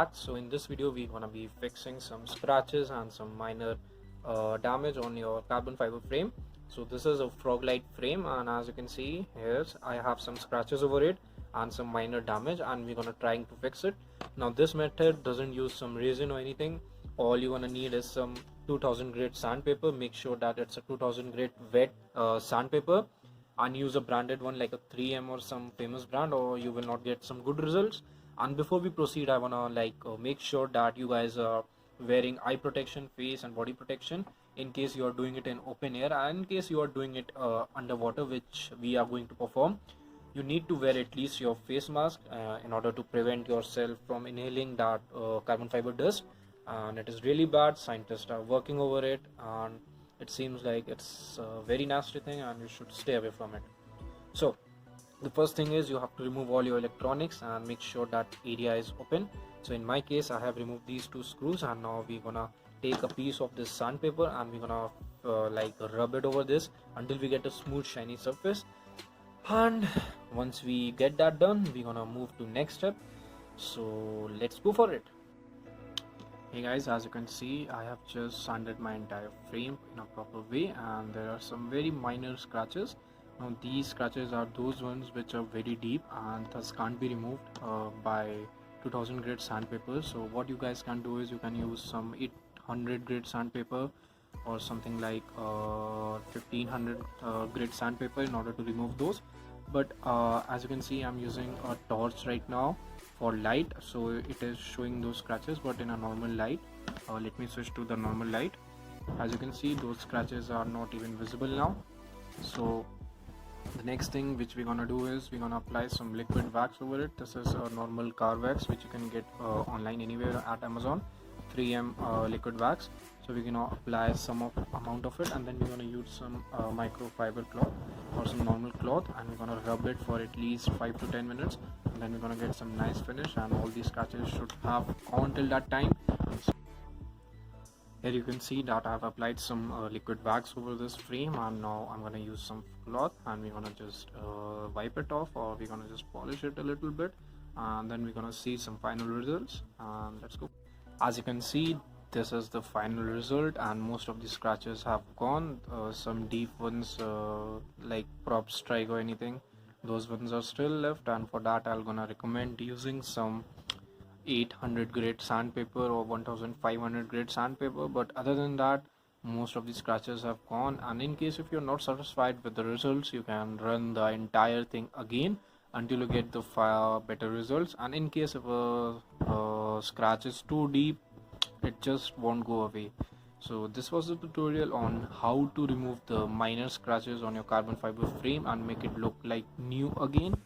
back. So in this video we're gonna be fixing some scratches and some minor damage on your carbon fiber frame. So this is a frog-light frame, and as you can see here I have some scratches over it and some minor damage, and we're gonna trying to fix it. Now this method doesn't use some resin or anything. All you're gonna need is some 2000 grade sandpaper. Make sure that it's a 2000 grade wet sandpaper, and use a branded one like a 3M or some famous brand, or you will not get some good results. And before we proceed, I wanna make sure that you guys are wearing eye protection, face and body protection in case you are doing it in open air, and in case you are doing it underwater, which we are going to perform. You need to wear at least your face mask in order to prevent yourself from inhaling that carbon fiber dust, and it is really bad. Scientists are working over it, and it seems like it's a very nasty thing and you should stay away from it. So the first thing is you have to remove all your electronics and make sure that area is open. So in my case I have removed these two screws, and now we're gonna take a piece of this sandpaper and we're gonna rub it over this until we get a smooth shiny surface. And once we get that done, we're gonna move to next step. So let's go for it. Hey guys, as you can see I have just sanded my entire frame in a proper way, and there are some very minor scratches. Now these scratches are those ones which are very deep and thus can't be removed by 2000 grade sandpaper. So what you guys can do is you can use some 800 grade sandpaper or something like 1500 grade sandpaper in order to remove those. But as you can see I'm using a torch right now for light, so it is showing those scratches but in a normal light. Let me switch to the normal light. As you can see, those scratches are not even visible now. So the next thing which we're gonna do is we're gonna apply some liquid wax over it. This is a normal car wax which you can get online anywhere at Amazon, 3M liquid wax. So we're gonna apply some amount of it, and then we're gonna use some microfiber cloth or some normal cloth, and we're gonna rub it for at least 5 to 10 minutes, and then we're gonna get some nice finish, and all these scratches should have gone till that time. Here you can see that I have applied some liquid wax over this frame, and now I'm gonna use some cloth and we're gonna just wipe it off, or we're gonna just polish it a little bit, and then we're gonna see some final results. And let's go. As you can see, this is the final result, and most of the scratches have gone. Some deep ones like prop strike or anything, those ones are still left, and for that I'm gonna recommend using some 800 grade sandpaper or 1500 grade sandpaper. But other than that, most of the scratches have gone, and in case if you're not satisfied with the results, you can run the entire thing again until you get the better results. And in case if a scratch is too deep, it just won't go away. So this was the tutorial on how to remove the minor scratches on your carbon fiber frame and make it look like new again.